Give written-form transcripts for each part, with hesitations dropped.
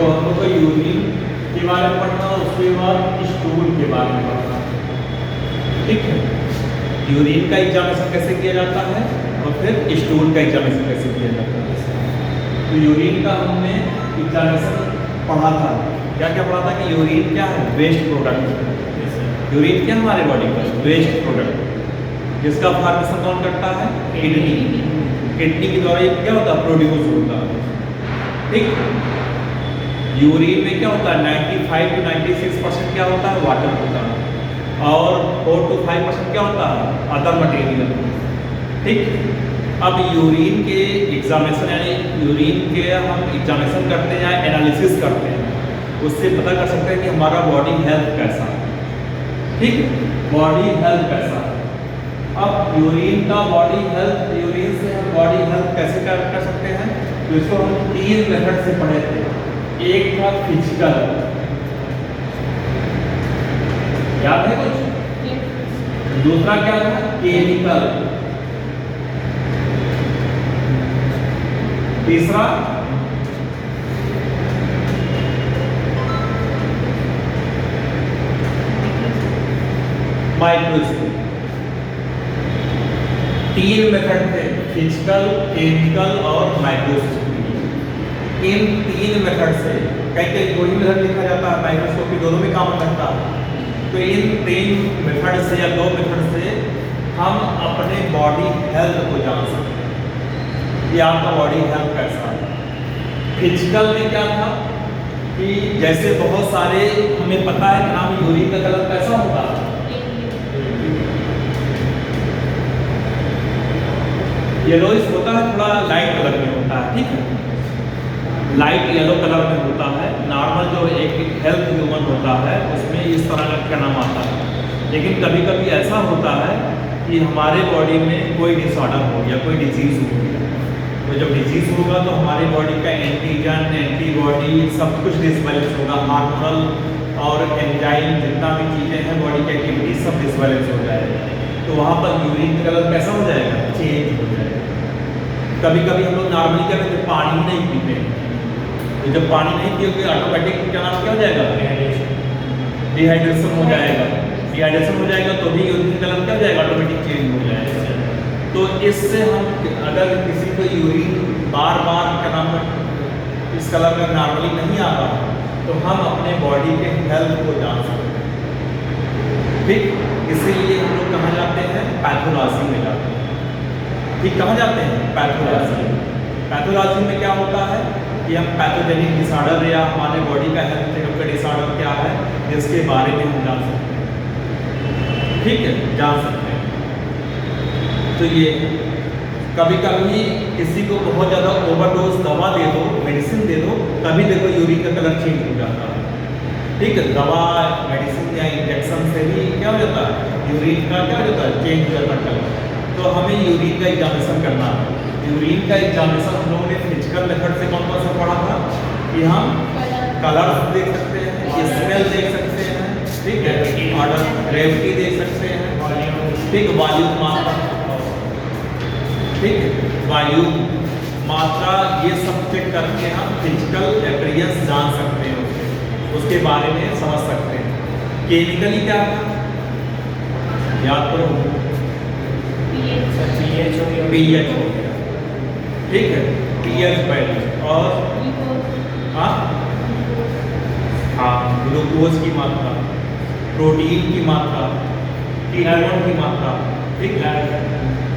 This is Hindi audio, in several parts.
देखो हम लोग को यूरिन के बारे में पढ़ना, उसके बाद स्टूल के बारे में पढ़ना, ठीक है। यूरिन का एग्जामिनेशन कैसे किया जाता है और फिर स्टूल का एग्जामिनेशन कैसे किया जाता है। तो यूरिन का हमने एग्जामिनेशन पढ़ा था, क्या क्या पढ़ा था कि यूरिन क्या है, वेस्ट प्रोडक्ट। यूरिन क्या हमारे बॉडी का वेस्ट प्रोडक्ट, जिसका फॉर्मेशन कौन करता है, किडनी। किडनी के द्वारा ये क्या होता है, प्रोड्यूस होता है, ठीक। यूरिन में क्या होता है, 95 to 96% क्या होता है, वाटर होता है, और 4 to 5% क्या होता है, अदर मटेरियल, ठीक। अब यूरिन के एग्जामिनेशन यानी यूरिन के हम एग्जामिनेशन करते हैं या एनालिसिस करते हैं, उससे पता कर सकते हैं कि हमारा बॉडी हेल्थ कैसा है, ठीक, बॉडी हेल्थ कैसा है। अब यूरिन का बॉडी हेल्थ, यूरिन से हम बॉडी हेल्थ कैसे कर सकते हैं, तो इसको हम 3 मेथड से पढ़े थे। एक था फिजिकल, याद है कुछ, दूसरा क्या था केमिकल, तीसरा माइक्रोस्कोप। 3 मेथड थे, फिजिकल, केमिकल और माइक्रोस्कोपी। इन 3 मेथड से कहीं कोई मेथड लिखा जाता है, माइक्रोस्कोपी दोनों में काम करता है। तो इन 3 मेथड से या 2 मेथड से हम अपने बॉडी हेल्थ को जान सकते हैं कि आपका बॉडी हेल्थ कैसा है। फिजिकल में क्या था कि जैसे बहुत सारे हमें पता है कि नाम यूरिन का कलर कैसा होता है, येलोइश होता है, थोड़ा लाइट कलर में होता है, ठीक है, लाइट येलो कलर में होता है। नॉर्मल जो एक हेल्थ ह्यूमन होता है उसमें इस तरह का नाम आता है। लेकिन कभी कभी ऐसा होता है कि हमारे बॉडी में कोई डिसऑर्डर हो गया, कोई डिजीज़ हो गया, तो जब डिजीज़ होगा तो हमारी बॉडी का एंटीजन, एंटीबॉडी सब कुछ डिसबैलेंस होगा, हार्मोनल और एंजाइम जितना भी चीज़ें हैं बॉडी की एक्टिविटी सब डिसबैलेंस हो जाएगा। तो वहाँ पर यूरिन का कलर कैसा हो जाएगा, चेंज हो जाएगा। कभी कभी हम लोग नॉर्मली क्या करते हैं, पानी नहीं पीते, तो जब पानी नहीं पियोगे ऑटोमेटिक क्या नाम क्या हो जाएगा, डिहाइड्रेशन हो जाएगा। डिहाइड्रेशन हो जाएगा तो भी यूरिन कलर क्या हो जाएगा, ऑटोमेटिक चेंज हो जाएगा। तो इससे हम अगर किसी को यूरिन बार बार क्या नाम इस कलर में नॉर्मली नहीं आता तो हम अपने बॉडी के हेल्थ को जान सकते हैं, ठीक। इसीलिए हम लोग कहाँ जाते हैं, पैथोलॉजी में जाते हैं, ठीक। कहाँ जाते हैं, पैथोलॉजी। पैथोलॉजी में क्या होता है कि हम पैथोजेनिक डिसऑर्डर या हमारे बॉडी का हेल्थ चेकअप का डिसऑर्डर क्या है इसके बारे में हम जान सकते हैं, ठीक है, जान सकते हैं। तो ये कभी कभी किसी को बहुत ज़्यादा ओवरडोज दवा दे दो, मेडिसिन दे दो, तभी देखो यूरिन का कलर चेंज हो जाता है, ठीक है। दवा, मेडिसिन या इंजेक्शन से भी क्या हो जाता है, यूरिन का क्या हो जाता है, चेंज हो जाता है कलर। तो हमें यूरिन का एग्जामिनेशन करना है। यूरिन का एग्जामिनेशन हम लोगों ने फिजिकल मेथड से कौन कौन सा पढ़ा था कि हम कलर्स देख सकते हैं, स्मेल देख सकते हैं, ठीक है, ऑर्डर ग्रेविटी देख सकते हैं, ठीक, वायु मात्रा, ठीक, वायु मात्रा, ये सब चेक करके हम फिजिकल अपीयरेंस जान सकते हैं, उसके बारे में समझ सकते हैं। केमिकली क्या था, याद करो, पीएच हो गया, ठीक है, पीएच वैल्यू, और हाँ ग्लूकोज की मात्रा, प्रोटीन की मात्रा, कीटोन की मात्रा, ठीक है,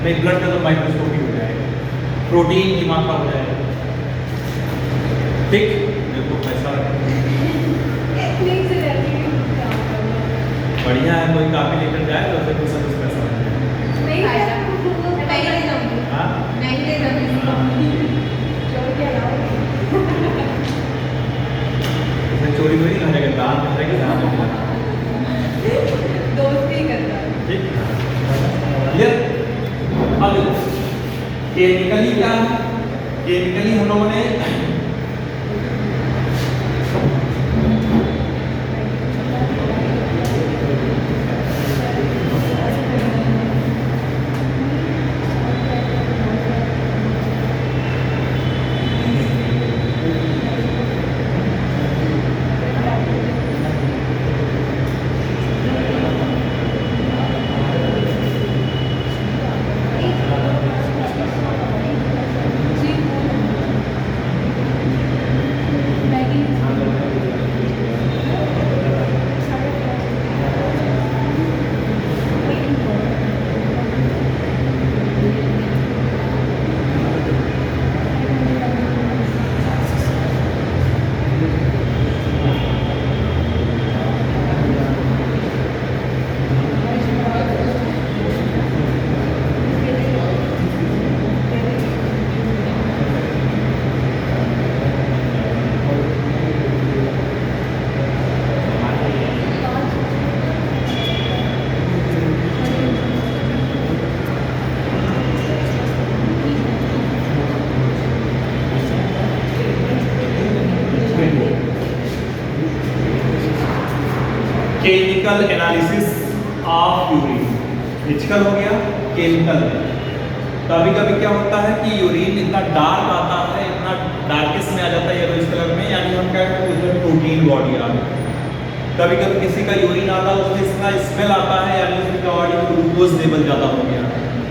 नहीं ब्लड का तो माइक्रोस्कोपी हो जाएगा, प्रोटीन की मात्रा हो जाएगा, ठीक। देखो ऐसा बढ़िया है, कोई काफी लेकर जाए तो उसे कुछ पैसा चोरी तो नहीं करेगा, दान करेगा, दान दोस्ती करता है, ठीक। अब केमिकली क्या है, केमिकली हम लोगों ने chemical analysis of urine, physical हो गया, केमिकल। कभी कभी क्या होता है कि यूरिन इतना डार्क आता है, इतना डार्केस्ट में आ जाता है येलोइश कलर में, यानी हम क्या कहते हैं उसमें प्रोटीन बॉडी आ गई। कभी कभी किसी का यूरिन आता है उसमें इतना स्मेल आता है, यानी उसकी बॉडी में ग्लूकोज लेवल ज़्यादा हो गया।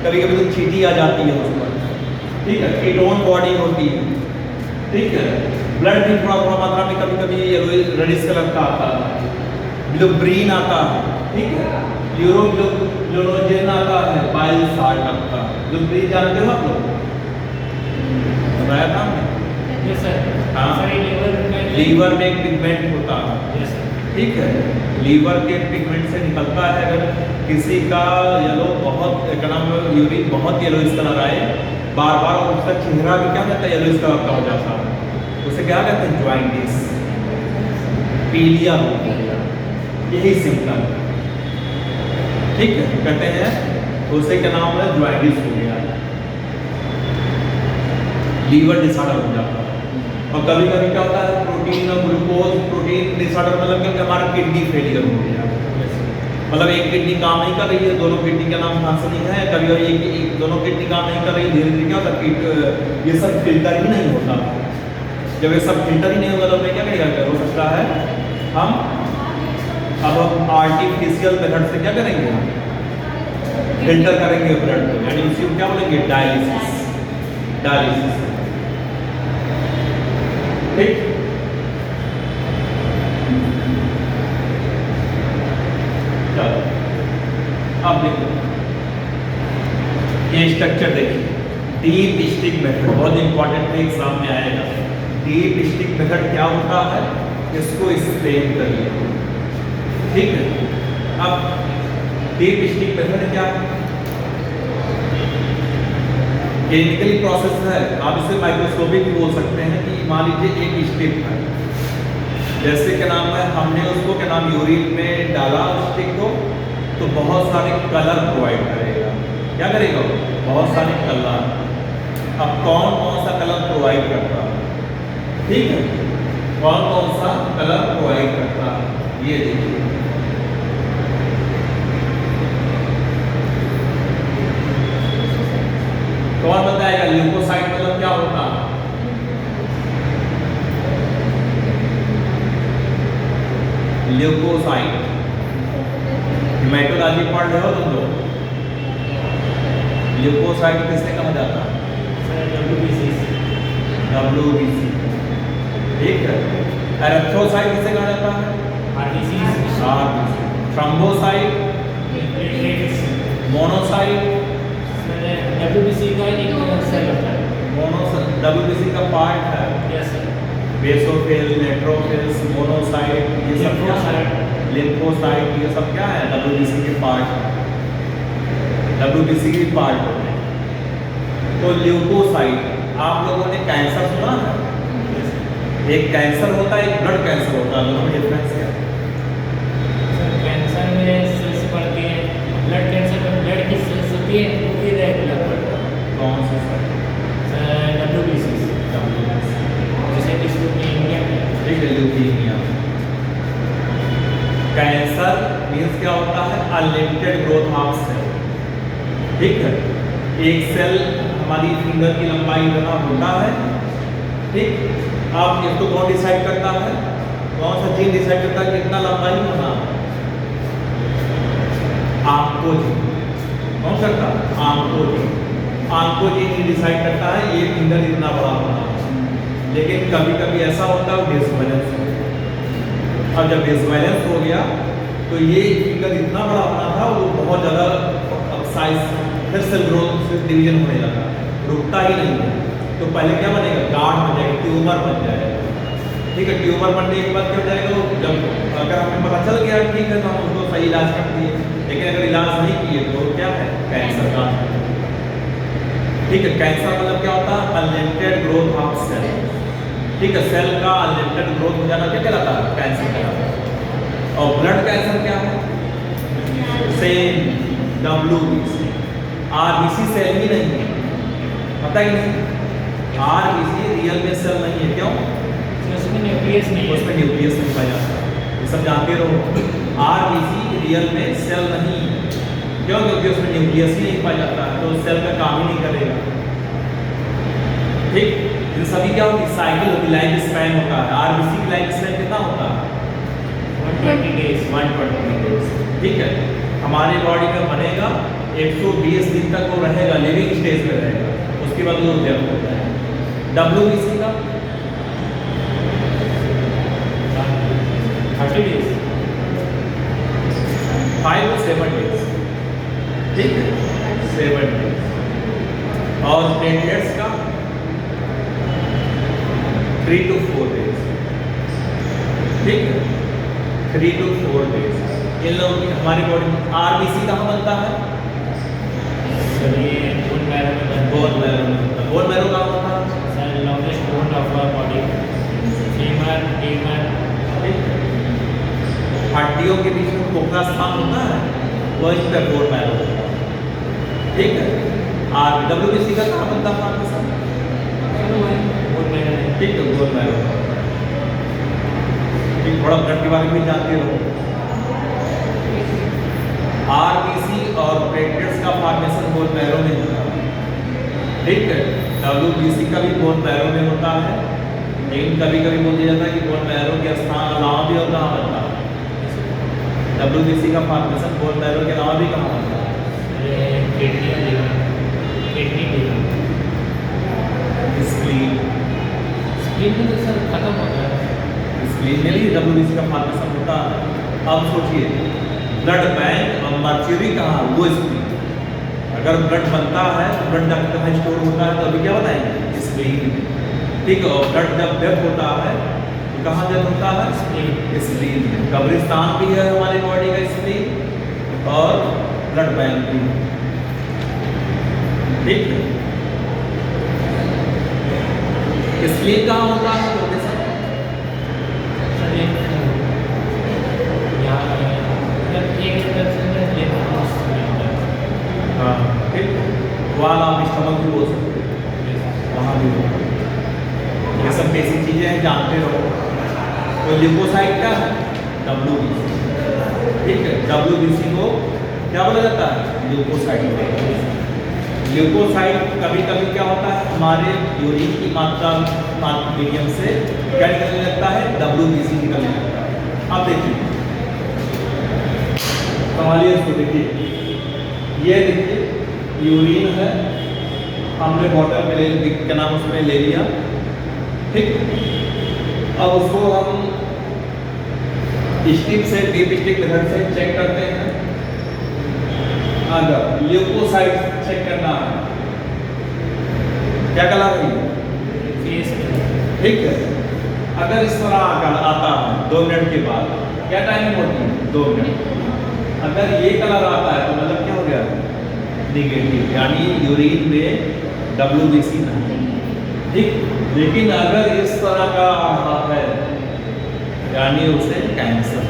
कभी कभी तो चींटी आ जाती है उस पर, ठीक है, कीटोन बॉडी होती है, ठीक है। ब्लड भी थोड़ा थोड़ा मात्रा में कभी कभी रेडिश कलर का आता है, ब्लूब्रीन आता है, ठीक है, यूरोग्लोनोजेन आता है, बाइल साल्ट आता है। ब्लूब्रीन जानते हो आप लोग? बताया था हमने? Yes sir. हाँ, लीवर में एक पिगमेंट होता है, यस सर, ठीक है। लीवर के पिगमेंट से निकलता है। अगर किसी का येलो बहुत एकदम यूरिन बहुत येलोइश कलर आए बार बार, और उसका चेहरा भी क्या कहता है येलोइश कलर का हो जाता है, उसे क्या कहते हैं? ज्वाइंटिस, पीलिया हो गया, यही सिम्टम, ठीक है, कहते हैं उसे क्या नाम है? ज्वाइंटिस हो गया, लीवर डिसऑर्डर हो जाता है। और कभी कभी क्या होता है? प्रोटीन और ग्लूकोज, प्रोटीन डिसऑर्डर मतलब कि हमारा किडनी फेलियर हो गया, मतलब एक किडनी काम नहीं कर रही है, दोनों किडनी का नाम फंक्शनिंग है, कभी कभी एक दोनों किडनी काम नहीं कर रही, धीरे धीरे क्या होता है? ये सब फिल्टर ही नहीं होता। जब ये सब फिल्टर ही नहीं होगा तो हमें क्या करेगा? हो सकता है हम अब आर्टिफिशियल मेथड से क्या करेंगे? हम फिल्टर करेंगे ब्लड को, यानी उसी को क्या बोलेंगे? डायलिसिस, डायलिसिस, ठीक। चलो अब देखो ये स्ट्रक्चर देखिए, डीप स्टिक मेथड बहुत इंपॉर्टेंट है, एग्जाम में आएगा। डीप स्टिक मेथड क्या होता है, इसको एक्सप्लेन करिए, ठीक है। अब डीप स्टिक मेथड क्या है? केमिकली प्रोसेस है, आप इसे माइक्रोस्कोपिक भी बोल सकते हैं। कि मान लीजिए एक स्टिक है, जैसे क्या नाम है, हमने उसको क्या नाम यूरिन में डाला स्टिक को, तो बहुत सारे कलर प्रोवाइड करेगा। क्या करेगा? बहुत सारे कलर। अब कौन कौन सा कलर प्रोवाइड करता है, ठीक है, कौन कौन सा कलर प्रोवाइड करता है, ये देखिए। कौन बताएगा? ल्यूकोसाइट मतलब क्या होता है? ल्यूकोसाइट हेमेटोलॉजी पढ़ रहे हो तुम लोग? ल्यूकोसाइट किससे कहा जाता है? WBC, ठीक है। एरिथ्रोसाइट किससे कहा जाता है? RBC। थ्रोम्बोसाइट, मोनोसाइट, WBC का एक सेल होता है, WBC का पार्ट है। Yes sir. बेसोफिल, नेट्रोफिल्स, मोनोसाइट, ये सब क्या है? लिम्फोसाइट, ये सब क्या है? WBC के पार्ट है, WBC के पार्ट होते हैं। तो ल्यूकोसाइट, आप लोगों ने कैंसर सुना है? एक कैंसर होता है, एक ब्लड कैंसर होता है, दोनों में डिफरेंस क्या है? सर कैंसर में सेल्स बढ़ती है, ब्लड कैंसर में ब्लड की सेल्स होती है, वो भी रेगुलर बढ़ता है। कौन से सर? WBC, जैसे कि ल्यूकेमिया, ठीक है, ल्यूकेमिया। कैंसर मीन्स क्या होता है? अनलिमिटेड ग्रोथ ऑफ सेल, ठीक है। एक सेल हमारी फिंगर की लंबाई इतना होता है, ठीक। आप इसको कौन डिसाइड करता है? कौन सा जीन डिसाइड करता है कितना लंबाई होना? ऑन्कोजीन। कौन करता है? ऑन्कोजीन। ऑन्कोजीन ही डिसाइड करता है ये फिंगर इतना बड़ा होना। लेकिन कभी कभी ऐसा होता है डिसबैलेंस हो गया, और जब डिसबैलेंस हो गया तो ये फिंगर इतना बड़ा होना था, वो बहुत ज़्यादा साइज, फिर सेल ग्रोथ से डिवीजन होने लगा, रुकता ही नहीं है। तो पहले क्या बनेगा? गाढ़ बन जाएगा, ट्यूमर बन जाएगा, ठीक है। ट्यूमर बनने के बाद क्या हो जाएगा? जब अगर हमें पता चल गया ठीक है तो हम उसको सही इलाज कर दिए, लेकिन अगर इलाज नहीं किए तो क्या है? कैंसर का, ठीक है। कैंसर मतलब क्या होता है? अनलिमिटेड ग्रोथ ऑफ सेल, ठीक है। सेल का अनलिमिटेड ग्रोथ हो जाना क्या कहलाता है? कैंसर कहलाता है। और ब्लड कैंसर क्या है? Same WBC। RBC सेल ही नहीं है, पता ही नहीं। RBC रियल में सेल नहीं है, क्यों? उसमें न्यूक्लियस नहीं है, उसमें न्यूक्लियस नहीं पाया जाता, सब जानते रहो। आरबीसी रियल में सेल नहीं है, क्यों? क्योंकि उसमें न्यूक्लियस ही नहीं पाया जाता है, तो सेल का काम ही नहीं करेगा। ठीक, इन सभी क्या होती साइकिल होती, लाइफ स्पैन होता है। आरबीसी की लाइफ स्पैन कितना होता है? 120 days। 120 डेज। ठीक है, हमारी बॉडी में बनेगा 120 दिन तक वो रहेगा, लिविंग स्टेज में रहेगा, उसके बाद वो डेथ होता है। डब्ल्यूबीसी का 30 days। 5 to 7 days. ठीक है, 7 डेज। और प्लेटलेट्स का 3 to 4 डेज। ठीक है, 3 to 4 डेज। इन लोगों की हमारी बॉडी में आरबीसी कहाँ बनता है? सर ये बोन मैरो में बनता है। बोन मैरो में बनता है। बोन मैरो कहाँ होता है? Sir longest bone of our body, femur, टीमर। हड्डियों के बीच में खोखला स्थान होता है, वहीं पे बोन मैरो होता है। ठीक है, और डब्ल्यूबीसी का कहाँ बनता है आपके साथ? बोन मैरो है। ठीक है, बोन मैरो। ठीक, थोड़ा ब्लड के बारे में भी जानते रहो। आरबीसी और प्लेटलेट्स का फॉर्मेशन बोन मैरो में होता है। ठीक है, डब्ल्यूबीसी का भी बोन मैरो में होता है, लेकिन कभी कभी बोल दिया जाता है कि बोन मैरो के स्थान अलावा भी और कहाँ बनता है? डब्ल्यूबीसी का फॉर्मेशन बोन मैरो के अलावा भी कहाँ बनता है? Kidney liver, kidney liver, spleen. Spleen में तो सर खत्म हो गया है। स्प्लीन में भी डब्ल्यूबीसी का फॉर्मेशन होता है। अब सोचिए, ब्लड बैंक और मर्क्यूरी कहाँ? वो स्प्लीन। अगर ब्लड बनता है तो ब्लड जाकर कहाँ स्टोर होता है? तो अभी क्या बताएंगे? स्प्लीन। ठीक है, और ब्लड जब डेथ होता है तो कहाँ डेथ होता है? स्प्लीन में। कब्रिस्तान भी है हमारी बॉडी का स्प्लीन, और ब्लड बैंक भी। ठीक है, स्प्लीन कहाँ होता है? तो सर एक तरफ से हाँ, ठीक, वाल आप स्टमक भी बोल सकते हैं, वहाँ भी होता है। ये सब बेसिक चीज़ें हैं, जानते रहो। तो ल्यूकोसाइट क्या है? डब्ल्यूबीसी। ठीक है, डब्ल्यूबीसी को क्या बोला जाता है? ल्यूकोसाइट। ल्यूकोसाइट कभी कभी क्या होता है, हमारे यूरिन की मात्रा मीडियम से क्या निकलने लगता है? डब्ल्यूबीसी निकलने लगता है। अब देखिए, संभालिए इसको, देखिए, ये देखिए यूरिन है, हमने बॉटल में ले क्या नाम उसमें ले लिया। ठीक, अब उसको हम स्टिक से, डीप स्टिक मेथड से चेक करते हैं। अगर ल्यूकोसाइट चेक करना है, क्या कलर है? ठीक है, अगर इस तरह आता है 2 मिनट के बाद, क्या टाइमिंग होती है? 2 मिनट। अगर ये कलर आता है तो मतलब क्या हो गया? निगेटिव, यानी यूरिन में डब्ल्यूबीसी नहीं। ठीक, लेकिन अगर इस तरह का है यानी उसे कैंसर।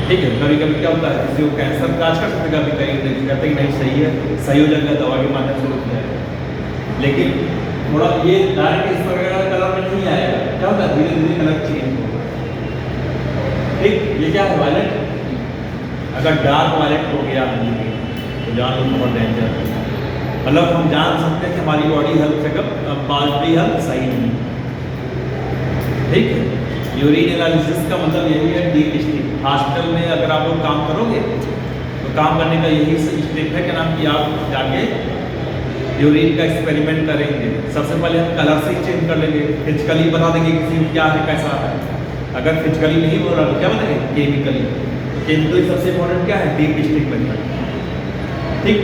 ठीक है, कभी कभी क्या होता है, किसी को कैंसर का कर सकते, कभी कहीं कहते हैं नहीं सही है, सही हो जाएगा, दवा के माध्यम से रुक जाएगा। लेकिन थोड़ा ये डायरेक्ट इस तरह का कलर में नहीं आएगा, क्या होता है? धीरे धीरे कलर चेंज होगा। ठीक, ये क्या है? वायलेट। अगर डार्क वायलेट हो गया तो जान लो बहुत डेंजर है। मतलब हम जान सकते हैं कि हमारी body health checkup, body health सही नहीं। ठीक है, यूरिन एनालिसिस का मतलब यही है, डीप स्टिक। हॉस्पिटल में अगर आप लोग काम करोगे तो काम करने का यही स्टेप है कि नाम कि आप जाके यूरिन का एक्सपेरिमेंट करेंगे। सबसे पहले हम कलर से चेंज कर लेंगे, फिजिकली बता देंगे किसी क्या है, कैसा है। अगर फिजिकली नहीं हो रहा तो क्या बताएंगे? केमिकली। केमिकली सबसे इम्पोर्टेंट क्या है? Dipstick method. ठीक,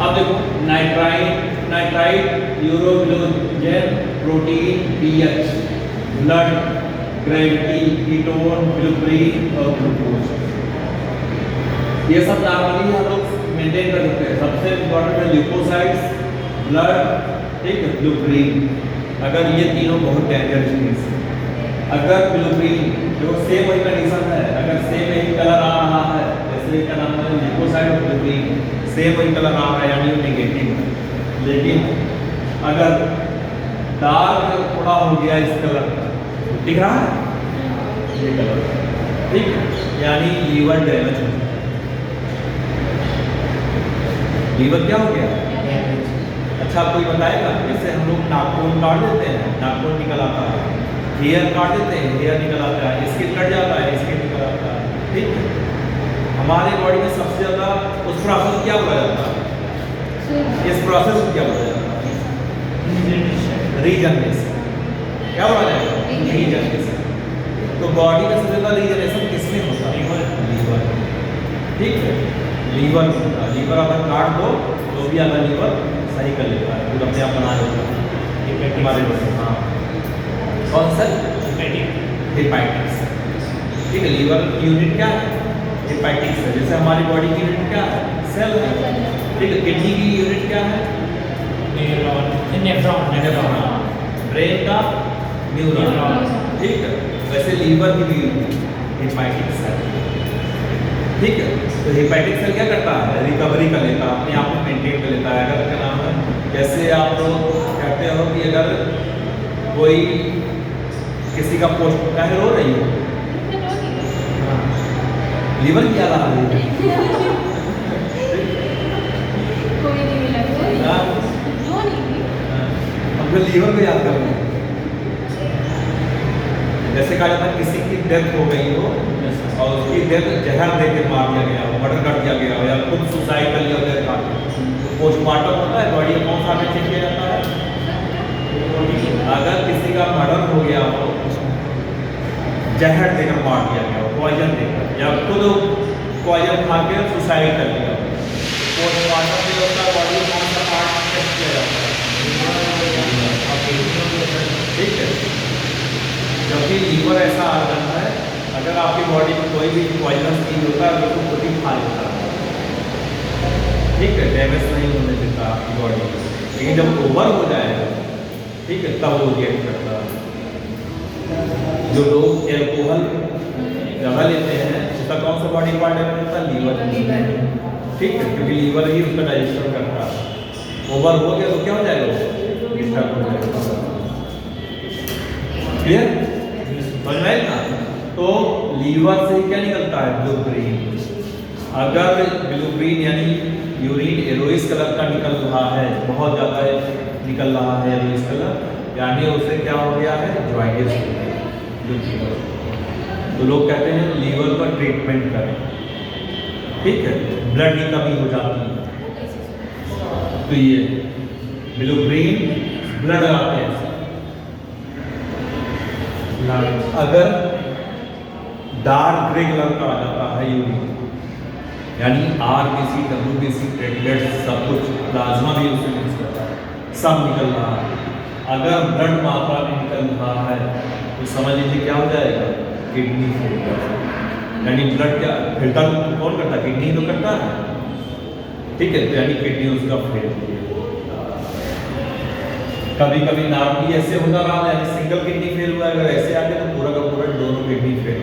अब देखो, nitrite, urobilinogen, protein, pH, blood, gravity, ketone, ग्लूब्रीन और ग्लूकोज, ये सब नॉर्मली हम लोग मेंटेन कर सकते हैं। सबसे इम्पोर्टेंट है ल्यूकोसाइट्स, ब्लड, ठीक है, ग्लूब्रीन। अगर ये तीनों बहुत डेंजरस चीज है। अगर ग्लूब्रीन जो सेम वही कंडीशन है, अगर सेम ही कलर आ रहा है, जैसे क्या नाम है, ल्यूकोसाइट और ग्लूब्रीन सेम वही कलर आ रहा है, यानी वो नेगेटिव है। लेकिन अगर डार्क थोड़ा हो गया इस कलर का, दिख रहा है ये कलर, ठीक है, यानी लीवर डैमेज हो गया। लीवर क्या हो गया? अच्छा कोई बताएगा? जैसे हम लोग नाखून काट देते हैं, नाखून निकल आता है, हेयर काट देते हैं, हेयर निकल आता है, स्किन कट जाता है, स्किन निकल आता है, ठीक है। हमारे बॉडी में सबसे ज़्यादा उस प्रोसेस क्या बोला जाता है? इस प्रोसेस को क्या बोला जाता है? रीजनरेशन। क्या बोला जाएगा? रीजनरेशन। तो बॉडी में सबसे ज़्यादा रीजनरेशन किसमें होता है? लीवर, ठीक है, लीवर होता है। लीवर अगर काट दो तो भी अगर लीवर सही कर लेता है, खुद अपने आप बना लेता है हमारे बॉडी। हाँ, कौन सा? हेपेटिक्स, ठीक है। लीवर की यूनिट क्या है? हेपेटिक्स है। जैसे हमारी बॉडी की यूनिट क्या है? सेल है, ठीक है। किडनी की यूनिट क्या है? नेफ्रॉन। ब्रेन का न्यूरॉन, ठीक है। वैसे लीवर की भी हेपेटिक सेल, ठीक है। तो हेपेटिक सेल क्या करता है? रिकवरी कर लेता है, अपने आप को मेंटेन कर लेता है। अगर क्या नाम है, जैसे आप लोग कहते हो कि अगर कोई किसी का पोस्ट काहे रो रही हो, लीवर की याद आ रही है। कोई नहीं मिला, कोई हाँ? जो नहीं थी। हम लोग लीवर को याद कर रहे हैं। जैसे कहा जाता है किसी की डेथ हो गई हो और उसकी डेथ जहर दे के मार दिया गया हो, मर्डर कर दिया गया हो, या खुद सुसाइड कर लिया हो डेथ खा के, पोस्टमार्टम होता है, बॉडी में कौन सा चेक किया जाता है? अगर किसी का मर्डर हो गया हो, जहर देकर मार दिया गया हो, पॉइजन देकर, या खुद पॉइजन खा के सुसाइड कर लिया हो, पोस्टमार्टम में उसका बॉडी में कौन सा पार्ट टेस्ट किया जाता है? ठीक है, क्योंकि लीवर ऐसा ऑर्गन है, अगर आपकी बॉडी में कोई भी पॉइजनस चीज होता है तो उसको खुद ही खा लेता है, ठीक है, डैमेज नहीं होने देता आपकी बॉडी। लेकिन जब ओवर हो जाएगा, ठीक है, तब वो रिएक्ट करता है। जो लोग एल्कोहल ज़्यादा लेते हैं उसका कौन सा बॉडी पार्ट डैमेज होता है? लीवर, ठीक है, क्योंकि लीवर ही उसका डाइजेशन करता है। ओवर हो गया तो क्या हो जाएगा? डिस्टर्ब हो जाएगा। क्लियर? समझ में ना? तो लीवर से क्या निकलता है? ब्लू-ग्रीन। अगर ब्लू-ग्रीन यानी यूरिन येलोइश कलर का निकल रहा है, बहुत ज़्यादा निकल रहा है येलोइश कलर, यानी उससे क्या हो गया है? जॉइंटिस हो गया। तो लोग कहते हैं लीवर पर ट्रीटमेंट करें, ठीक है, ब्लड की कमी हो जाती है। तो ये ब्लू-ग्रीन ब्लड आते हैं। अगर डार्क ग्रे कलर का आ जाता है यूरिन, यानी RBC, WBC, प्लेटलेट्स सब कुछ, प्लाज्मा भी उसमें मिक्स करता है, सब निकल रहा है। अगर ब्लड मात्रा में निकल रहा है तो समझ लीजिए क्या हो जाएगा? Kidney fail. यानी ब्लड क्या फिल्टर कौन करता है? किडनी तो करता है, ठीक है, तो यानी किडनी उसका फेल हो गया। कभी कभी नॉर्मली ऐसे होता रहा, यानी सिंगल किडनी फेल हुआ, अगर ऐसे आ गया तो पूरा का पूरा दोनों किडनी फेल,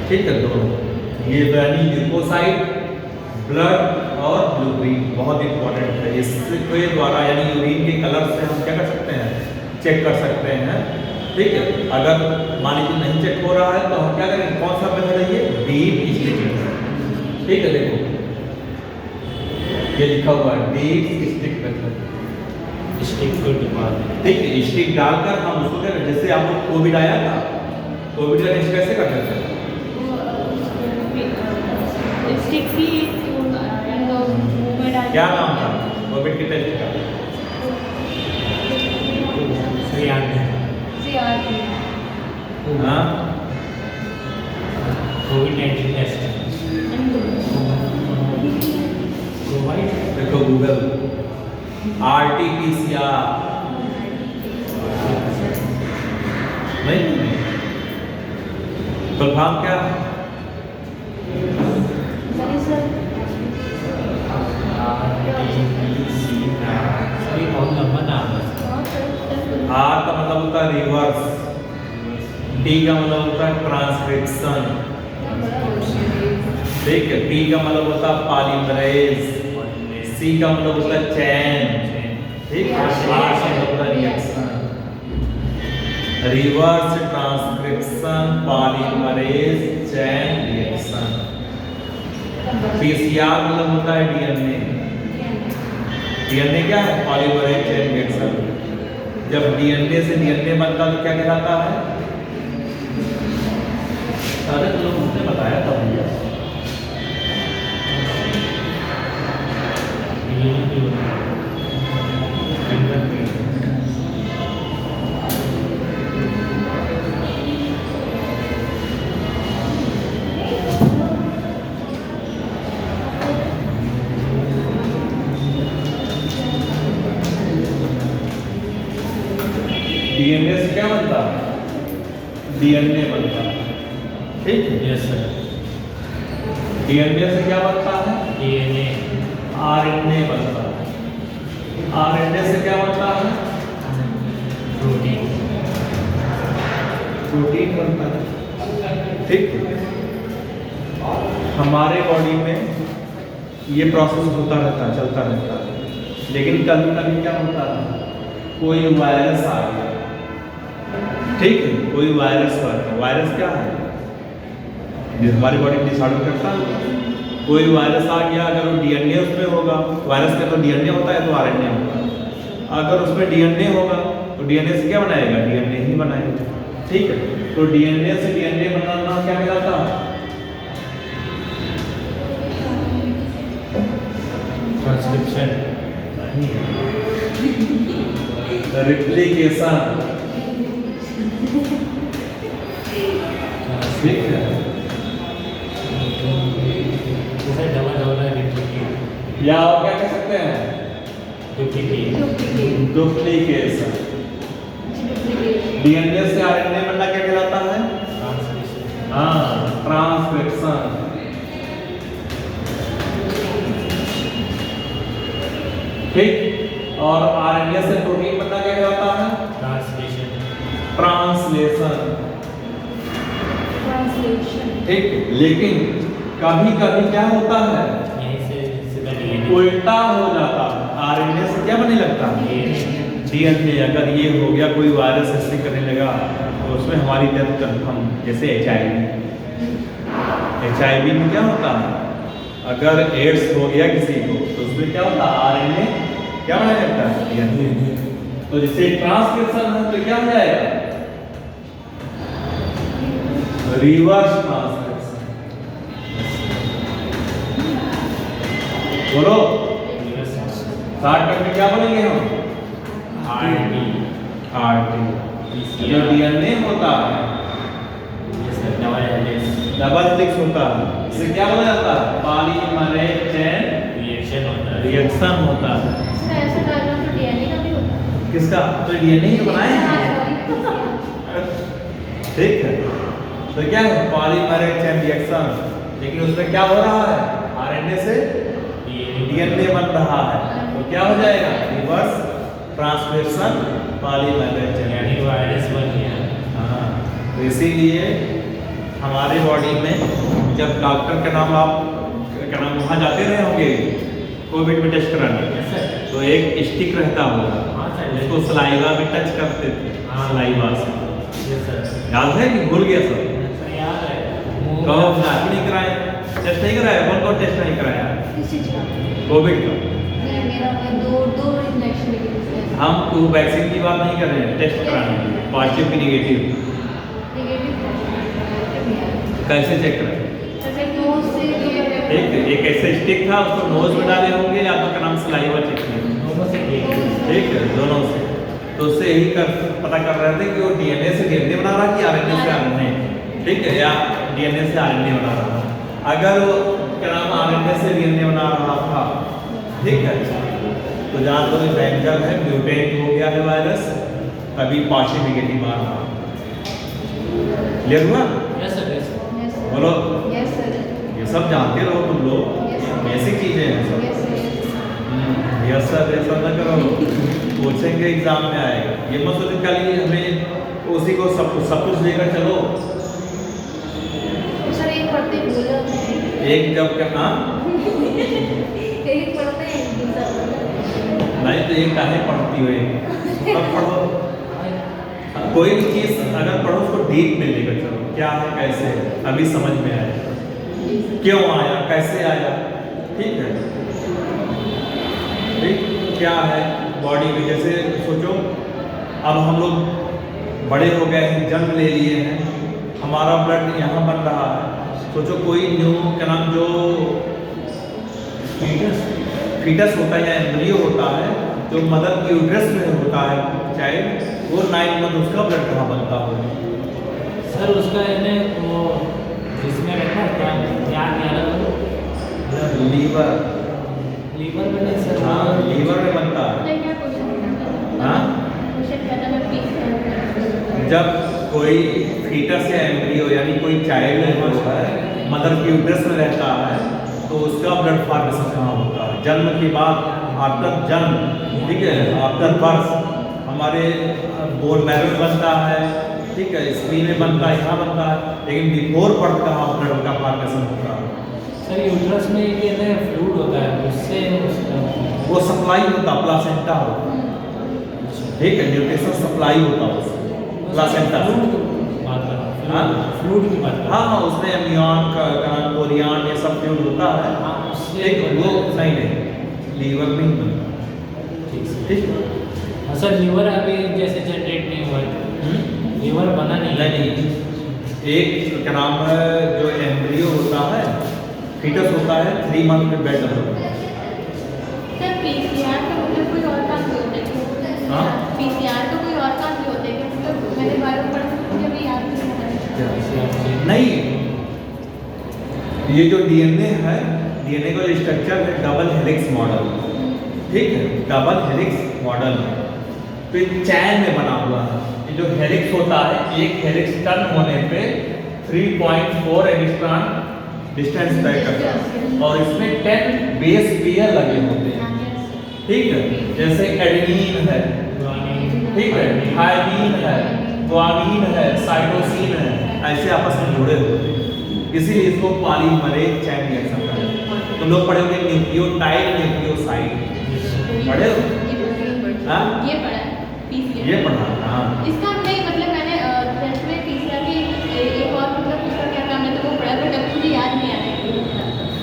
ठीक है, दोनों। ये यानी ल्यूकोसाइट, ब्लड और ब्लू-ग्रीन बहुत इंपॉर्टेंट है। इसके द्वारा यानी यूरिन के कलर से हम क्या कर सकते हैं? चेक कर सकते हैं, ठीक है। अगर मान लीजिए नहीं चेक हो रहा है तो हम क्या करेंगे? कौन सा मेथड है ये? डीप स्टिक, ठीक है। देखो ये लिखा हुआ है डीप स्टिक मेथड। स्टिक को डाल, ठीक है, स्टिक डालकर हम उसको क्या, जैसे आप लोग कोविड आया था, कोविड का टेस्ट कैसे करते थे? क्या नाम था कोविड के टेस्ट का? हाँ, कोविड-19 टेस्ट। देखो गूगल RT-PCR नहीं, फुल-फॉर्म क्या? बहुत लंबा नाम है। R का मतलब होता है रिवर्स, T का मतलब होता है ट्रांसक्रिप्शन, ठीक है, P का मतलब होता है पॉलीमरेज, C का मतलब होता है चेन, ठीक है, R से होता है reaction, reverse transcription polymerase chain reaction. PCR मतलब होता है डीएनए। डीएनए क्या है? Polymerase chain reaction. जब डीएनए से डीएनए बनता तो क्या कहलाता है? सारे लोगों ने बताया था भैया। डीएनए से क्या बनता है? डीएनए बनता है, ठीक है। Yes sir. डीएनए से क्या बनता है? डीएनए आरएनए बनता है। आरएनए से क्या बनता है? प्रोटीन। प्रोटीन बनता है, ठीक है। हमारे बॉडी में ये प्रोसेस होता रहता है, चलता रहता है, लेकिन कभी कभी क्या होता है? कोई वायरस आ गया, ठीक है, कोई वायरस आ गया। वायरस क्या है? जो हमारी बॉडी में डिसऑर्डर करता है। कोई वायरस आ गया, अगर वो डीएनए उसमें होगा, वायरस का तो डीएनए होता है तो आरएनए होता है। अगर उसमें डीएनए होगा तो डीएनए से क्या बनाएगा? डीएनए ही बनाएगा, ठीक है। तो डीएनए से डीएनए बनाना क्या कहलाता है? ट्रांसक्रिप्शन। रिप्लिकेशन, ठीक है। जैसे डबल रिप्लिकेट या और क्या कह सकते हैं? डुप्लीकेट। डुप्लीकेशन। डीएनए से आरएनए बनना क्या कहलाता है? ट्रांसक्रिप्शन। हाँ, ट्रांसक्रिप्शन, ठीक। और आरएनए से प्रोटीन बनना क्या कहलाता है? ट्रांसलेशन। Translation, translation. ठीक। लेकिन कभी कभी क्या होता है? यहीं से सीधा डीएनए। उल्टा हो जाता है। आरएनए से क्या बनने लगता है? डीएनए। अगर ये हो गया, कोई वायरस ऐसे करने लगा तो उसमें हमारी डेथ कन्फर्म। जैसे एचआईवी में क्या होता है? अगर एड्स हो गया किसी को तो उसमें क्या होता है? आरएनए क्या बनने लगता है? डीएनए। तो जैसे ट्रांसक्रिप्शन है तो क्या हो जाएगा? Reverse transcription. बोलो, शॉर्टकट में क्या बोलेंगे हम? आरटी। आरटी। जो डीएनए होता है डबल हेलिक्स डबल हेलिक्स होता है, इसे क्या बोला जाता है? पॉलीमरेज चेन रिएक्शन होता है। रिएक्शन होता है। इसका ऐसा डालना तो डीएनए का भी होता है। किसका? तो डीएनए ही बनाए हैं, ठीक है। तो क्या है? Polymerase chain reaction. लेकिन उसमें क्या हो रहा है? आरएनए से डीएनए बन रहा है, तो क्या हो जाएगा? Reverse transcription polymerase chain. यानी वायरस बन गया। हाँ, तो इसीलिए हमारे बॉडी में जब डॉक्टर का नाम आप क्या नाम वहाँ जाते रहे होंगे कोविड में टेस्ट कराने, यस सर। तो एक स्टिक रहता होगा, हाँ सर। उसको सलाइवा में टच करते थे। हाँ। सलाइवा से यस सर। याद है कि भूल गया सब? सर याद है। कहो जांच नहीं कराए, टेस्ट नहीं कराया? कौन कौन टेस्ट नहीं कराया? किस चीज का? कोविड का। नहीं, मेरा दो इंजेक्शन लेके दिए। हम तो वैक्सीन की बात नहीं कर रहे हैं, टेस्ट कराने की, पॉजिटिव की नेगेटिव नेगेटिव कैसे चेक करें? जैसे नोज से एक ऐसे स्टिक था, उसको नोज में डाले होंगे या तो नाम सलाइवा चेक किया, दोनों से ठीक है, दोनों से। तो उससे यही पता कर रहे थे कि वो डीएनए से डीएनए बना रहा कि आरएनए से आरएनए, ठीक है, या डीएनए से आरएनए बना रहा। अगर वो क्या नाम आरएनए से डीएनए बना रहा था, ठीक है, तो जहाँ तो वेक्टर है, म्यूटेंट हो गया है वायरस, तभी पॉजिटिव नेगेटिव आ रहा। क्लियर हुआ? Yes sir. यस बोलो, यस सर। ये सब जानते रहो तुम लोग, बेसिक चीजें हैं सब। यस सर, ऐसा ना करो, पूछेंगे एग्जाम में आएगा। ये मत सोचो कल ही हमें उसी को सब कुछ लेकर चलो। सर एक पढ़ते भूल जाते हैं। एक जब करना एक पढ़ते हैं, एक दूसरा पढ़ते हैं। नहीं, तो एक काहे पढ़ती हो, तब पढ़ो। कोई भी चीज़ अगर पढ़ो उसको डीप में लेकर चलो, क्या है कैसे है, अभी समझ में आया, क्यों आया, कैसे आया, ठीक है। ठीक, क्या है बॉडी में, जैसे सोचो अब हम लोग बड़े हो गए हैं, जन्म ले लिए हैं, हमारा ब्लड यहाँ बन रहा है। सोचो कोई न्यू क्या नाम जो फीटस होता है या एम्ब्रियो होता है, जो मदर की यूट्रस में होता है चाइल्ड, वो 9 मंथ उसका ब्लड कहाँ बनता हो। सर उसका है वो जिसमें रहता है क्या लीवर, लीवर में नहीं सर। हाँ लीवर में बनता है। नहीं, क्या क्वेश्चन था? हाँ क्वेश्चन क्या था? मैं पीस जब कोई फीटस या एम्ब्रियो यानी कोई चाइल्ड होता है मदर की यूट्रस में रहता है, तो उसका ब्लड फॉर्मेशन कहाँ होता है, जन्म के बाद, आफ्टर जन्म, ठीक है, आफ्टर बर्थ हमारे बोन मैरो में बनता है, ठीक है, स्क्रीन में बनता है, यहाँ बनता है, लेकिन बिफोर बर्थ कहाँ ब्लड का फॉर्मेशन होता है। सर यूट्रस में ये फ्लूइड होता है, उससे वो सप्लाई होता है, प्लासेंटा होता है, ठीक है, न्यूट्रिशन सप्लाई होता है उससे, प्लासेंटा से। हाँ फ्लूइड की बात हाँ हाँ, उसमें एमियन का कोरियन ये सब फ्लूइड होता है, एक वो नहीं लीवर में ही बनता, ठीक है। हाँ सर, लीवर अभी जैसे जनरेट नहीं हुआ है, लीवर बना नहीं है। नहीं, एक क्या नाम है जो एम्ब्रियो होता है, फीटस होता है, 3 मंथ में बेड होता है। सर पीसीआर का मतलब कोई और काम भी होता है? हाँ पीसीआर का कोई और काम भी होता है क्या? मतलब मैंने बार बार पढ़ा, मुझे अभी याद नहीं आ रहा। नहीं, ये जो डीएनए है, डीएनए का जो स्ट्रक्चर है डबल हेलिक्स मॉडल, ठीक है, डबल हेलिक्स मॉडल है, तो ये चैन में बना हुआ है। ये जो हेलिक्स होता है, एक हेलिक्स टर्न होने पे 3.4 एंगस्ट्रॉन डिस्टेंस तय करता है, और इसमें 10 बेस पेयर लगे होते हैं, ठीक है, जैसे एडेनिन है, ठीक है, थायमीन है, ग्वानिन है, साइटोसिन है, ऐसे आपस में जुड़े होते हैं, इसीलिए इसको पॉलीमरेज चैन रिएक्शन कहते हैं। तो लोग पढ़े होंगे न्यूक्लियोटाइड, न्यूक्लियोसाइड, पढ़े हो? हाँ? ये पढ़ा है पीसीआर। ये पढ़ा, हाँ। इसका नहीं मतलब मैंने टेस्ट में पीसीआर की एक और मतलब उसका क्या काम है तो वो पढ़ा, बट अब मुझे याद नहीं आ रहा है।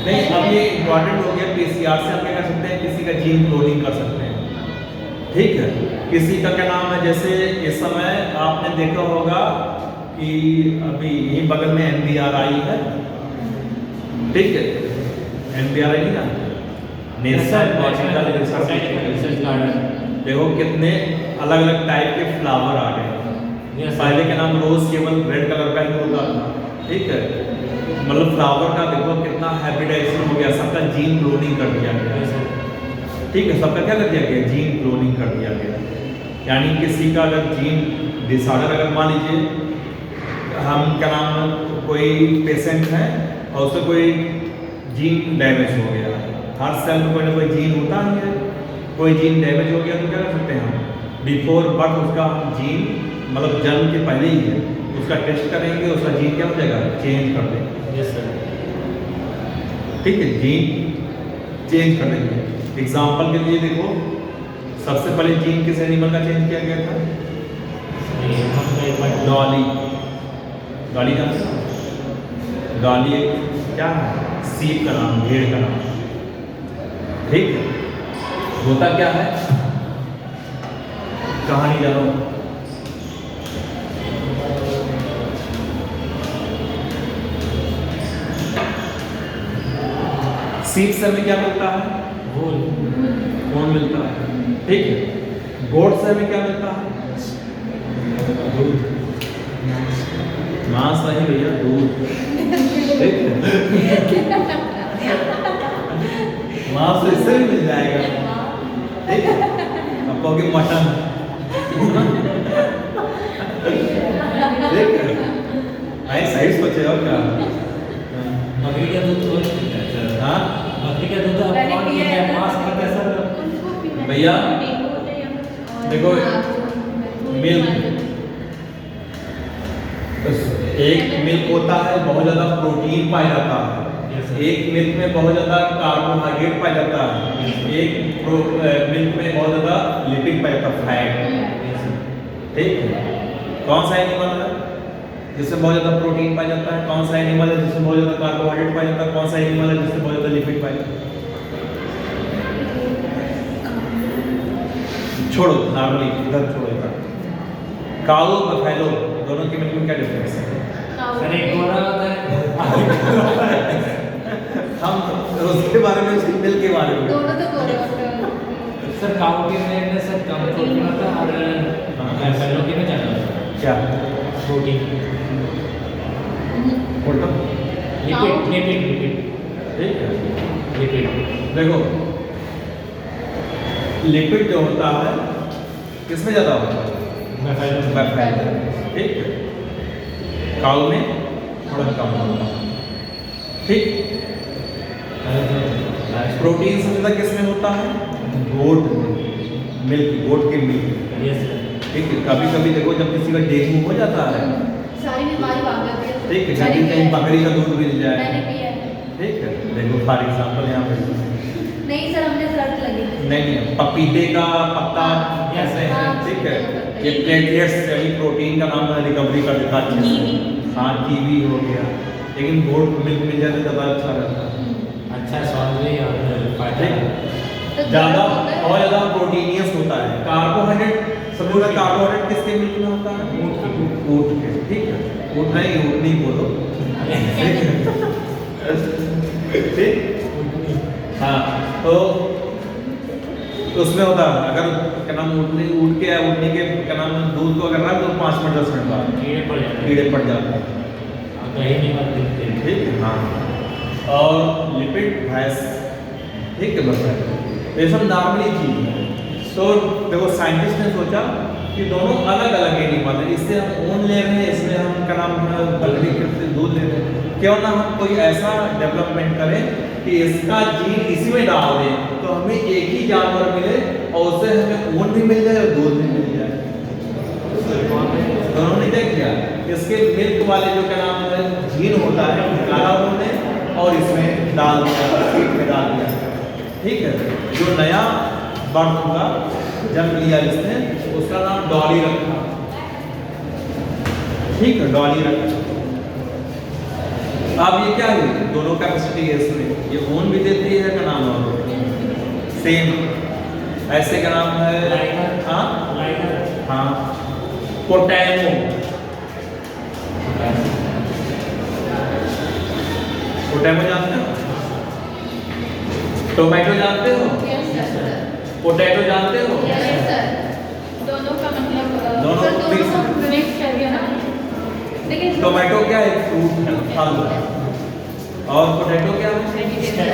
नहीं, अब ये इम्पोर्टेंट हो गया, पीसीआर से हम क्या कर सकते हैं, किसी का जीन क्लोनिंग कर सकते हैं, ठीक है, किसी का क्या नाम है, जैसे इस समय आपने देखा होगा कि अभी यही बगल में NBRI है, ठीक है, NBRI नहीं ना, नेशनल बॉटनिकल रिसर्च गार्डन। देखो कितने अलग अलग टाइप के फ्लावर आ गए, पहले के नाम रोज केवल रेड कलर का ही होता था, ठीक है, मतलब फ्लावर का देखो कितना हाइब्रिडाइजेशन हो गया, सबका जीन क्लोनिंग कर दिया गया, ठीक है, सबका क्या कर दिया गया, जीन क्लोनिंग कर दिया गया। यानी किसी का अगर जीन डिसऑर्डर, अगर मान लीजिए हम क्या नाम कोई पेशेंट है और उसका कोई जीन डैमेज हो गया, हर सेल में कोई ना कोई जीन होता ही है, कोई जीन डैमेज हो गया तो क्या कर सकते हैं हम, बिफोर बर्थ उसका जीन मतलब जन्म के पहले ही है, उसका टेस्ट करेंगे, उसका जीन क्या हो जाएगा, चेंज कर देंगे। यस सर, ठीक है, जीन चेंज कर देंगे। एग्जाम्पल के लिए देखो, सबसे पहले जीन किस एनिमल का चेंज किया गया था, डॉली, डॉली का डॉली क्या है, सीप का नाम, भेड़ का नाम, ठीक है। होता क्या है, कहानी जानो, सीप से हमें क्या मिलता है, खून मिलता है, ठीक है। गोट से हमें क्या मिलता है, दूध, मांस नहीं भैया, दूध, ठीक है, मांस तो इससे भी मिल जाएगा, ठीक है। अब कहोगे मटन, ठीक है, भाई सही सोचे और क्या, बकरी का दूध, हाँ बकरी का दूध मैंने कौन पिया पीता है है, ना। मांस खाता है सर। उनको पीना भैया, चाहिए। देखो, मिल्क, एक मिल्क होता है बहुत ज़्यादा प्रोटीन पाया जाता है, एक मिल्क में बहुत ज़्यादा कार्बोहाइड्रेट पाया जाता है, एक मिल्क में बहुत ज़्यादा लिपिड पाया जाता है, फैट, ठीक है। कौन सा एनिमल है जिसमें बहुत ज़्यादा प्रोटीन पाया जाता है? कौन सा एनिमल है जिसमें बहुत ज़्यादा कार्बोहाइड्रेट पाया जाता है? कौन सा एनिमल है जिसमें बहुत ज़्यादा लिपिड पाया जाता है? छोड़ो, नॉर्मली इधर छोड़ो, इधर। काऊ बफेलो दोनों के मिल्क में क्या डिफरेंस है? सर एक गोरा होता है, हम उसके बारे में, मिल्क के बारे में। दोनों तो गोरे होते हैं। सर काऊ के में सर कम प्रोटीन होता है और बफेलो के में ज़्यादा होता है क्या प्रोटीन। मतलब लिपिड लिपिड लिपिड ठीक है, लिपिड देखो लिपिड जो होता है किसमें ज़्यादा होता है? बफेलो बफेलो, ठीक है। काऊ में थोड़ा कम होता है, ठीक। प्रोटीन सबसे ज़्यादा किसमें होता है? गोट मिल्क, गोट के मिल्क, यस सर। ठीक है। कभी कभी देखो जब किसी का डेंगू हो जाता है, सारी बीमारी भाग जाती है। ठीक है, कहीं कहीं बकरी का दूध मिल जाए, मैंने पिया है। ठीक है। देखो फॉर एग्जाम्पल यहाँ पे नहीं सर, हमने दर्द लगी थी। नहीं, पपीते का पत्ता कैसे है, हाँ, ठीक है। ये प्लेटलेट्स यानी प्रोटीन का नाम है, रिकवरी कर देता है अच्छे से। हाँ, कीवी हो गया, लेकिन गोट मिल्क मिल जाए तो ज़्यादा अच्छा रहता है, अच्छा स्वाद भी और फायदा तो ज़्यादा दर्द होता है। और ज़्यादा प्रोटीनियस होता है। कार्बोहाइड्रेट सबसे ज़्यादा कार्बोहाइड्रेट किसके मिल्क में होता है? ऊँट के, ठीक है। ऊँट नहीं बोलो, ठीक। हाँ, तो उसमें होता है, अगर क्या नाम उठने के क्या नाम दूध को अगर रख दो 5 मिनट 10 मिनट बाद कीड़े पड़ जाते हैं, कीड़े पड़ जाते हैं, दही नहीं बनते, ठीक है। हाँ, और लिपिड भैंस, ठीक है, बस है। ये सब नॉर्मली चीज है। तो देखो साइंटिस्ट ने सोचा कि दोनों अलग अलग एनिमल है, इससे हम ऊन ले रहे हैं, इसमें हम क्या नाम है बकरी के दूध ले रहे हैं, क्यों ना हम कोई ऐसा डेवलपमेंट करें कि इसका जीन इसी में डाल दें तो हमें एक ही जानवर मिले और उससे हमें ऊन भी मिल जाए और दूध भी मिल जाए। दोनों ने क्या किया, इसके मिल्क वाले जो क्या नाम है जीन होता है निकाला उन्होंने और इसमें डाल दिया, फीड में डाल दिया, ठीक है। जो नया बर्थ हुआ, जन्म लिया जिसने, उसका नाम डॉली रखा, ठीक है, डॉली रखा। अब ये क्या है, दोनों कैपेसिटी है इसमें, ये ऊन भी देती है का नाम है सेम, ऐसे का नाम है हाँ पोटैमो, पोटैमो जानते हो? टोमेटो जानते हो? Yes, sir. पोटैटो जानते हो? Yes, sir. दोनों का मतलब दोनों सर, दोनों mix- को मिक्स कर दिया ना, लेकिन टोमेटो क्या है? फ्रूट है, फल है। और पोटैटो क्या है? वेजिटेबल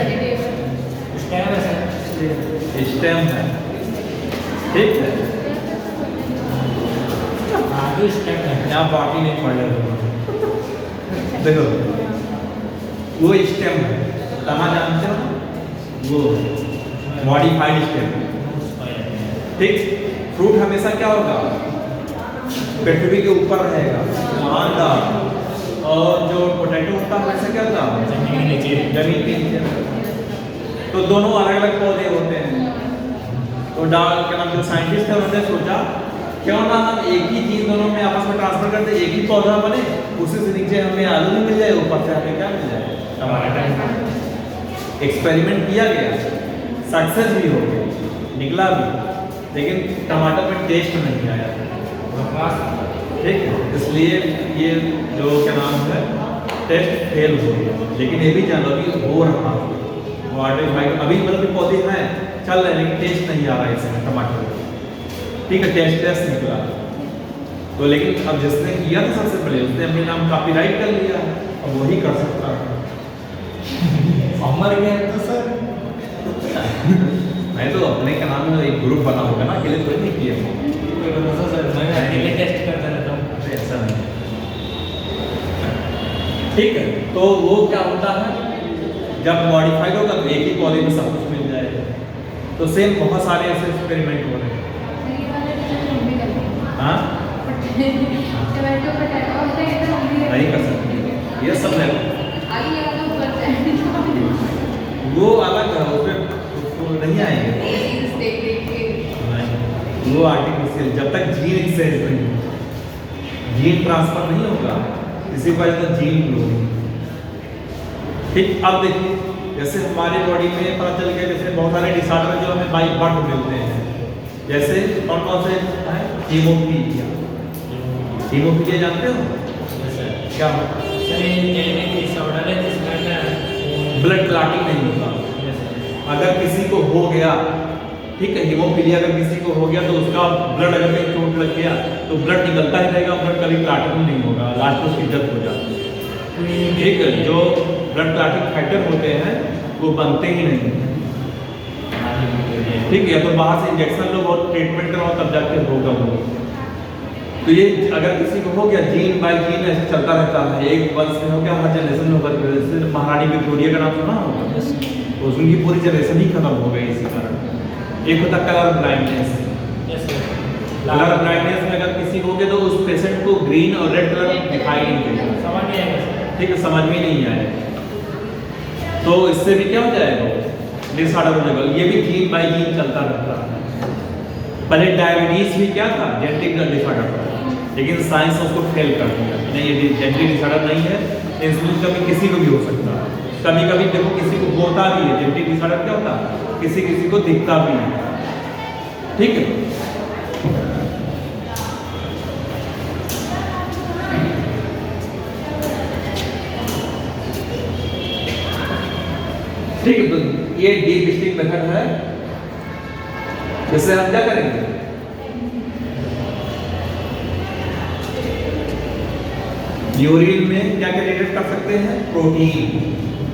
स्टेम है सर, स्टेम है, ठीक है। आगे स्टेम है, यहाँ बाकी नहीं पढ़ रहे, देखो वो स्टेम है, कहाँ जानते हो? वो मॉडिफाइड स्टेम, ठीक। फ्रूट हमेशा क्या होगा? पृथ्वी के ऊपर रहेगा, मादा, और जो पोटैटो होता है हमेशा क्या होता है? जमीन के नीचे, जमीन के नीचे। तो दोनों अलग अलग पौधे होते हैं। तो क्या नाम, जो साइंटिस्ट है उन्होंने सोचा क्यों ना हम एक ही चीज दोनों में आपस में ट्रांसफर कर दें, एक ही पौधा बने, उसी से नीचे हमें आलू भी मिल जाए, ऊपर से हमें क्या मिल जाए? टमाटर। एक्सपेरिमेंट किया गया, सक्सेस भी हो गया, निकला भी, लेकिन टमाटर में टेस्ट नहीं आया, ठीक है। इसलिए ये जो क्या नाम है टेस्ट फेल हो गया। लेकिन ये भी जानो कि हो रहा है मॉडिफाइड, अभी मतलब पौधे हैं चल रहे हैं, लेकिन टेस्ट नहीं आ रहा है इसमें टमाटर, ठीक है, टेस्ट निकला। तो लेकिन अब जिसने किया था सबसे पहले उसने अपने नाम कॉपीराइट कर लिया, अब वही कर सकता है। मर गया तो सर, मैं तो अपने का नाम में एक ग्रुप बना होगा ना, अकेले थोड़ी नहीं किए, सर मैं अकेले टेस्ट करता रहता हूँ, ऐसा नहीं, ठीक है। तो वो क्या होता है, जब मॉडिफाइड होगा तो एक ही पौधे में सब कुछ मिल जाएगा। तो सेम बहुत सारे ऐसे एक्सपेरिमेंट हो रहे हैं। हाँ, टमाटो पोटैटो होता है तो हम भी नहीं कर सकते, ये सब है आगे वाला तो करता है वो अलग है, उसमें उसको नहीं आएंगे, देख देख के नहीं। वो आर्टिफिशियल, जब तक जीन एक्सचेंज नहीं होगा, जीन ट्रांसफर नहीं होगा, इसी वजह से जीन ग्रो। ठीक, अब देखिए जैसे हमारे बॉडी में पता चल गया, जैसे बहुत सारे डिसऑर्डर जो हमें बाई बर्थ मिलते हैं, जैसे कौन कौन से हैं? हीमोफीलिया। हीमोफीलिया जानते हो क्या? सर ये जेनेटिक डिसऑर्डर है जिसमें ना ब्लड क्लॉटिंग नहीं होता। अगर किसी को हो गया, ठीक है, हीमोफीलिया अगर किसी को हो गया तो उसका ब्लड अगर कहीं चोट लग गया तो ब्लड निकलता ही रहेगा, ब्लड कभी क्लॉटिंग नहीं होगा, लास्ट में उसकी डेथ हो जाती है। ठीक है, जो ब्लड क्लॉटिंग फैक्टर होते हैं वो बनते ही नहीं। ठीक है, तो बाहर से इंजेक्शन लो और ट्रीटमेंट कराओ तब जाके होगा वो। तो ये अगर किसी को हो गया, जीन बाय जीन ऐसे चलता रहता है, एक वंश में हो गया, हर जनरेशन में होगा। जैसे महारानी विक्टोरिया का नाम सुना होगा, तो उनकी पूरी जनरेशन ही खत्म हो गई इसी कारण। एक होता कलर ब्लाइंडनेस। कलर ब्लाइंडनेस में अगर किसी को हो गया तो उस पेशेंट को ग्रीन और रेड कलर दिखाई नहीं देगा, समझ नहीं आएगा। ठीक है, समझ में नहीं आएगा। तो इससे भी क्या हो जाएगा, डिसऑर्डर हो जाएगा। ये भी जीन बाय जीन चलता रहता है। पहले डायबिटीज भी क्या था, जेनेटिक डिसऑर्डर था, लेकिन साइंस उसको फेल कर दिया, नहीं ये जेनेटिक डिसऑर्डर नहीं है, इंसुलिन कभी किसी को भी हो सकता है। कभी कभी देखो किसी को होता भी है, जेनेटिक डिसऑर्डर क्या होता है, किसी किसी को दिखता भी है। ठीक है, ठीक है, तो ये डीप स्टिक मेथड है। जैसे हम क्या करेंगे, यूरिन में क्या क्या डिटेक्ट कर सकते हैं, प्रोटीन,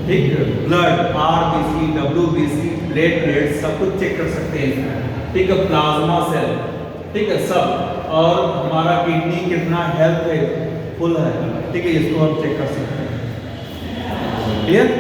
ठीक है, ब्लड, आरबीसी, डब्ल्यूबीसी, प्लेटलेट, सब कुछ चेक कर सकते हैं। ठीक है, प्लाज्मा सेल, ठीक है, सब, और हमारा किडनी कितना हेल्थ है, फुल है, ठीक है, इसको हम चेक कर सकते हैं। क्लियर?